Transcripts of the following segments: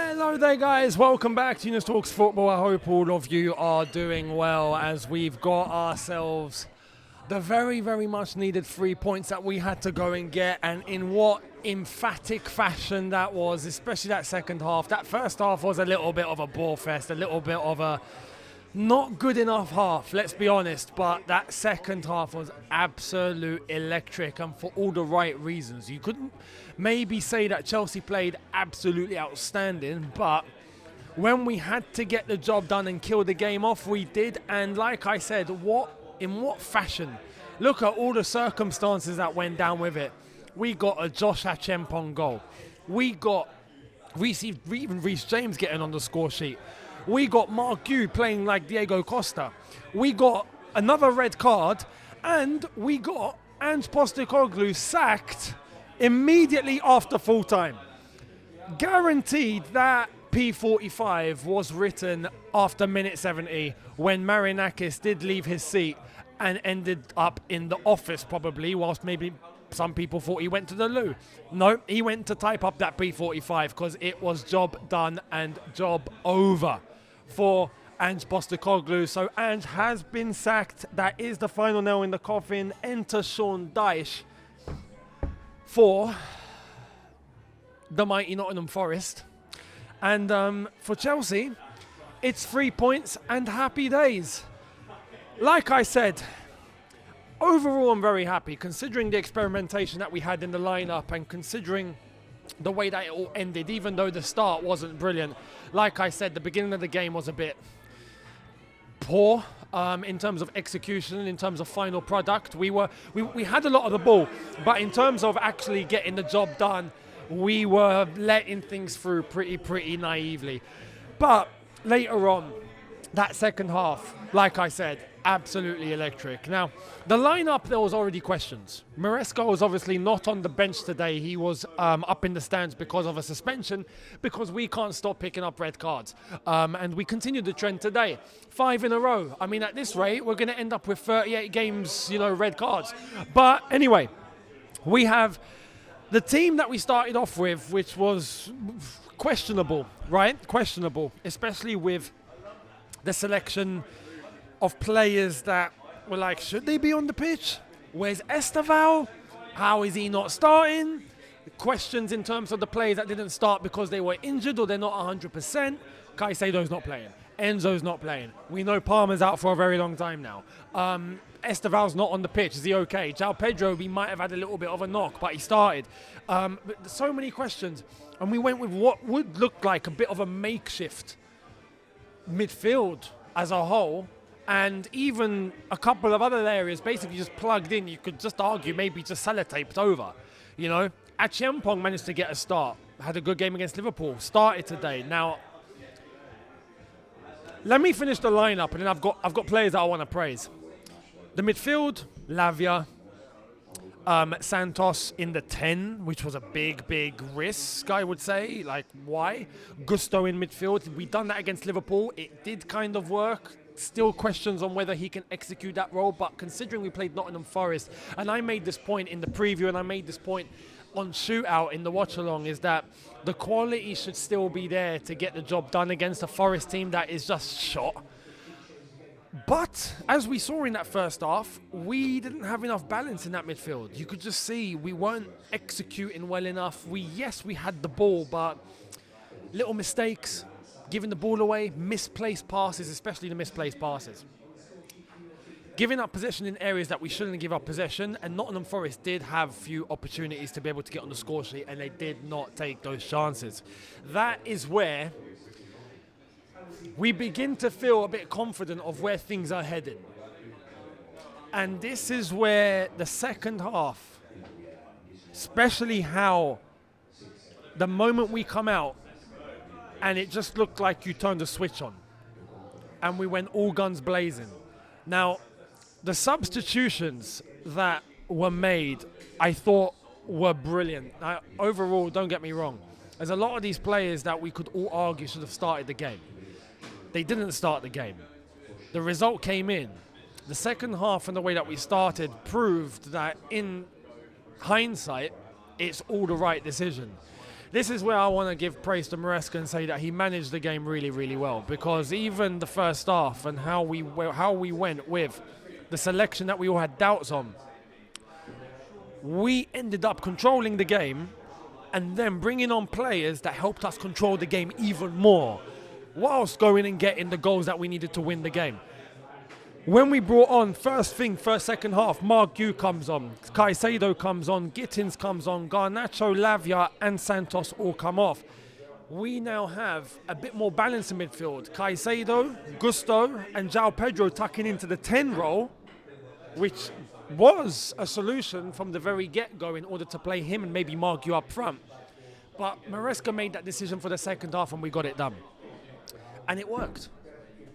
Hello there guys, welcome back to Younes Talks Football. I hope all of you are doing well as we've got ourselves the very, very much needed 3 points that we had to go and get, and in what emphatic fashion that was, especially that second half. That first half was a little bit of a ball fest, a little bit of a not good enough half, let's be honest, but that second half was absolute electric, and for all the right reasons. You couldn't maybe say that Chelsea played absolutely outstanding, but when we had to get the job done and kill the game off, we did. And like I said, in what fashion? Look at all the circumstances that went down with it. We got a Josh Achiempong goal. We got even Reece James getting on the score sheet. We got Mark Gu playing like Diego Costa. We got another red card, and we got Ange Postecoglou sacked immediately after full time. Guaranteed that P45 was written after minute 70 when Marinakis did leave his seat and ended up in the office probably, whilst maybe some people thought he went to the loo. No, he went to type up that P45 because it was job done and job over for Ange Postecoglou. So Ange has been sacked. That is the final nail in the coffin. Enter Sean Dyche for the mighty Nottingham Forest. And for Chelsea, it's 3 points and happy days. Like I said, overall I'm very happy considering the experimentation that we had in the lineup and considering the way that it all ended, even though the start wasn't brilliant. Like I said, the beginning of the game was a bit poor in terms of execution, in terms of final product. We had a lot of the ball, but in terms of actually getting the job done, we were letting things through pretty naively. But later on, that second half, like I said, absolutely electric. Now, the lineup, there was already questions. Maresca was obviously not on the bench today. He was up in the stands because of a suspension, because we can't stop picking up red cards. And we continued the trend today. 5 in a row. I mean, at this rate, we're going to end up with 38 games, red cards. But anyway, we have the team that we started off with, which was questionable, right? Questionable, especially with the selection of players that were like, should they be on the pitch? Where's Esteval? How is he not starting? Questions in terms of the players that didn't start because they were injured or they're not 100%. Caicedo's not playing. Enzo's not playing. We know Palmer's out for a very long time now. Esteval's not on the pitch. Is he okay? João Pedro, we might have had a little bit of a knock, but he started. But so many questions. And we went with what would look like a bit of a makeshift midfield as a whole, and even a couple of other areas basically just plugged in. You could just argue maybe just sellotaped over. Achiempong managed to get a start, had a good game against Liverpool, started today. Now, let me finish the lineup, and then I've got players that I want to praise. The midfield, Lavia, Santos in the 10, which was a big risk, I would say. Like, why? Gusto in midfield. We done that against Liverpool. It did kind of work. Still questions on whether he can execute that role, but considering we played Nottingham Forest, and I made this point in the preview, and I made this point on Shootout in the watch-along, is that the quality should still be there to get the job done against a Forest team that is just shot. But as we saw in that first half, we didn't have enough balance in that midfield. You could just see we weren't executing well enough. Yes, we had the ball, but little mistakes, giving the ball away, misplaced passes, especially the misplaced passes. Giving up possession in areas that we shouldn't give up possession, and Nottingham Forest did have few opportunities to be able to get on the score sheet, and they did not take those chances. That is where we begin to feel a bit confident of where things are headed. And this is where the second half, especially how the moment we come out and it just looked like you turned the switch on and we went all guns blazing. Now, the substitutions that were made, I thought were brilliant. Overall, don't get me wrong, there's a lot of these players that we could all argue should have started the game. They didn't start the game. The result came in. The second half and the way that we started proved that in hindsight, it's all the right decision. This is where I want to give praise to Maresca and say that he managed the game really, really well, because even the first half and how we went with the selection that we all had doubts on, we ended up controlling the game and then bringing on players that helped us control the game even more, whilst going and getting the goals that we needed to win the game. When we brought on first second half, Mark Gu comes on, Caicedo comes on, Gittins comes on, Garnacho, Lavia and Santos all come off. We now have a bit more balance in midfield. Caicedo, Gusto and João Pedro tucking into the 10 role, which was a solution from the very get-go in order to play him and maybe Mark Gu up front. But Maresca made that decision for the second half and we got it done. And it worked.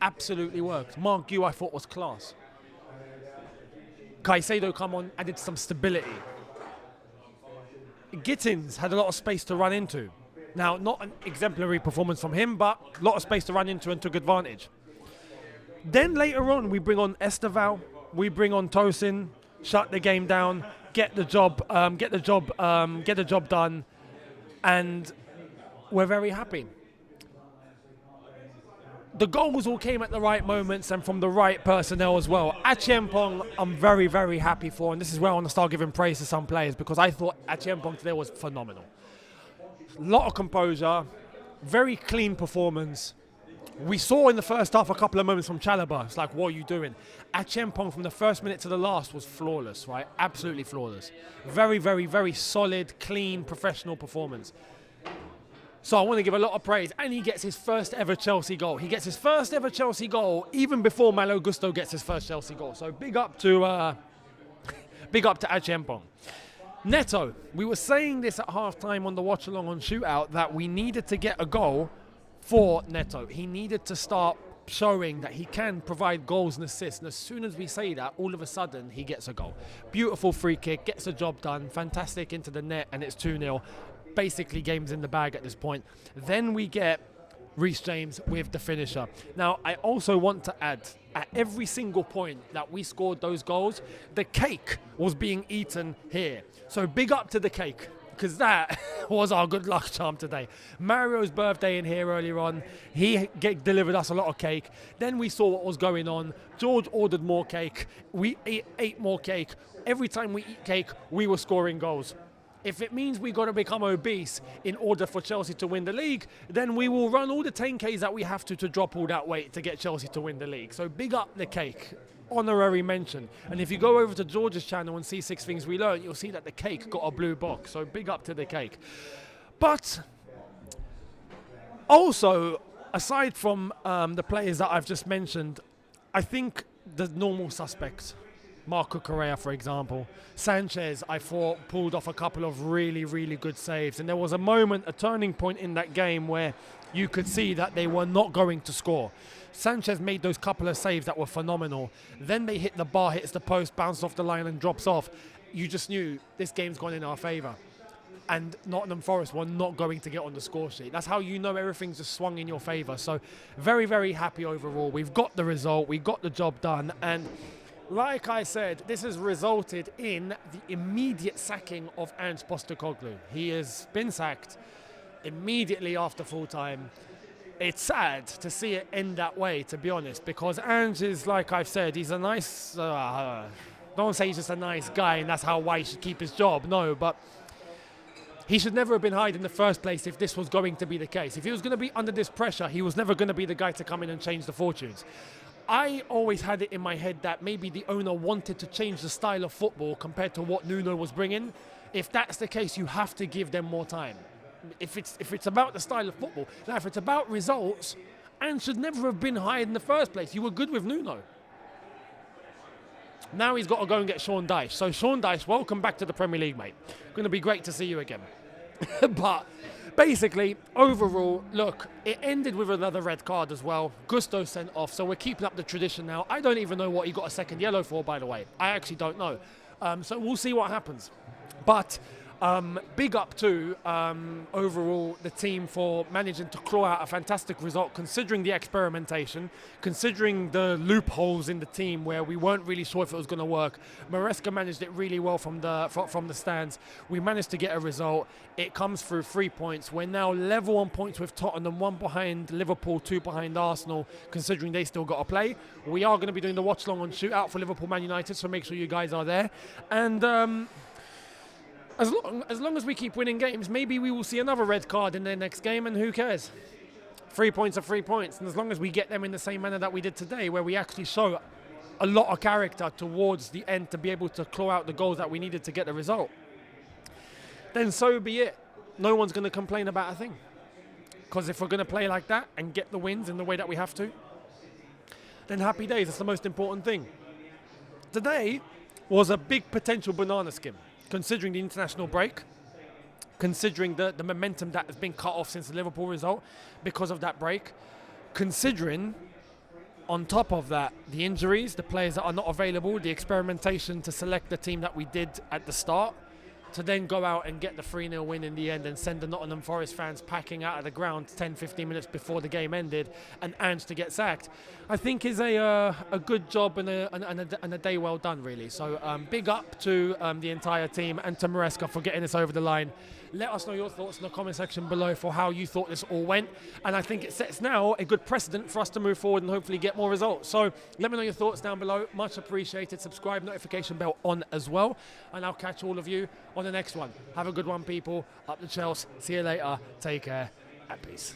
Absolutely worked. Mark Gu, I thought, was class. Caicedo come on, added some stability. Gittins had a lot of space to run into. Now, not an exemplary performance from him, but a lot of space to run into and took advantage. Then later on, we bring on Esteval, we bring on Tosin, shut the game down, get the job done, and we're very happy. The goals all came at the right moments and from the right personnel as well. Achiempong, I'm very, very happy for, and this is where I want to start giving praise to some players, because I thought Achiempong today was phenomenal. A lot of composure, very clean performance. We saw in the first half a couple of moments from Chalobah. It's like, what are you doing? Achiempong from the first minute to the last was flawless, right? Absolutely flawless. Very, very, very solid, clean, professional performance. So I want to give a lot of praise. And he gets his first ever Chelsea goal. He gets his first ever Chelsea goal even before Malo Gusto gets his first Chelsea goal. So big up to Achiempong. Neto, we were saying this at half-time on the watch-along on Shootout that we needed to get a goal for Neto. He needed to start showing that he can provide goals and assists. And as soon as we say that, all of a sudden, he gets a goal. Beautiful free kick, gets the job done, fantastic into the net, and it's 2-0. Basically, game's in the bag at this point. Then we get Reece James with the finisher. Now, I also want to add, at every single point that we scored those goals, the cake was being eaten here. So big up to the cake, because that was our good luck charm today. Mario's birthday in here earlier on. He delivered us a lot of cake. Then we saw what was going on. George ordered more cake. We ate more cake. Every time we eat cake, we were scoring goals. If it means we got to become obese in order for Chelsea to win the league, then we will run all the 10Ks that we have to drop all that weight to get Chelsea to win the league. So big up the cake. Honorary mention. And if you go over to George's channel and see 6 Things We Learned, you'll see that the cake got a blue box. So big up to the cake. But also, aside from the players that I've just mentioned, I think the normal suspects, Marco Correa, for example. Sanchez, I thought, pulled off a couple of really, really good saves. And there was a moment, a turning point in that game where you could see that they were not going to score. Sanchez made those couple of saves that were phenomenal. Then they hit the bar, hits the post, bounces off the line and drops off. You just knew this game's gone in our favour. And Nottingham Forest were not going to get on the score sheet. That's how you know everything's just swung in your favour. So very, very happy overall. We've got the result. We got the job done. And like I said, this has resulted in the immediate sacking of Ange Postecoglou. He has been sacked immediately after full time. It's sad to see it end that way, to be honest, because Ange is, like I've said, he's a nice, don't say he's just a nice guy and that's why he should keep his job. No, but he should never have been hired in the first place if this was going to be the case. If he was going to be under this pressure, he was never going to be the guy to come in and change the fortunes. I always had it in my head that maybe the owner wanted to change the style of football compared to what Nuno was bringing. If that's the case, you have to give them more time. If it's about the style of football, now if it's about results, Ange should never have been hired in the first place. You were good with Nuno. Now he's got to go and get Sean Dyche. So Sean Dyche, welcome back to the Premier League, mate. Going to be great to see you again. But basically, overall, look, it ended with another red card as well. Gusto sent off, so we're keeping up the tradition now. I don't even know what he got a second yellow for, by the way. I actually don't know. So we'll see what happens. But Big up to overall the team for managing to claw out a fantastic result, considering the experimentation, considering the loopholes in the team where we weren't really sure if it was going to work. Maresca managed it really well from the stands. We managed to get a result. It comes through 3 points. We're now level on points with Tottenham, 1 behind Liverpool, 2 behind Arsenal, considering they still got to play. We are going to be doing the watch long on Shootout for Liverpool Man United, so make sure you guys are there. And as long as we keep winning games, maybe we will see another red card in their next game, and who cares? 3 points are 3 points, and as long as we get them in the same manner that we did today, where we actually show a lot of character towards the end to be able to claw out the goals that we needed to get the result, then so be it. No one's going to complain about a thing. Because if we're going to play like that and get the wins in the way that we have to, then happy days. That's the most important thing. Today was a big potential banana skin, considering the international break, considering the momentum that has been cut off since the Liverpool result because of that break, considering, on top of that, the injuries, the players that are not available, the experimentation to select the team that we did at the start, to then go out and get the 3-0 win in the end and send the Nottingham Forest fans packing out of the ground 10-15 minutes before the game ended, and Ange to get sacked, I think is a good job and a day well done, really. So big up to the entire team and to Maresca for getting us over the line. Let us know your thoughts in the comment section below for how you thought this all went, and I think it sets now a good precedent for us to move forward and hopefully get more results. So let me know your thoughts down below, much appreciated. Subscribe, notification bell on as well, and I'll catch all of you on the next one. Have a good one, people. Up the Chelsea. See you later. Take care and peace.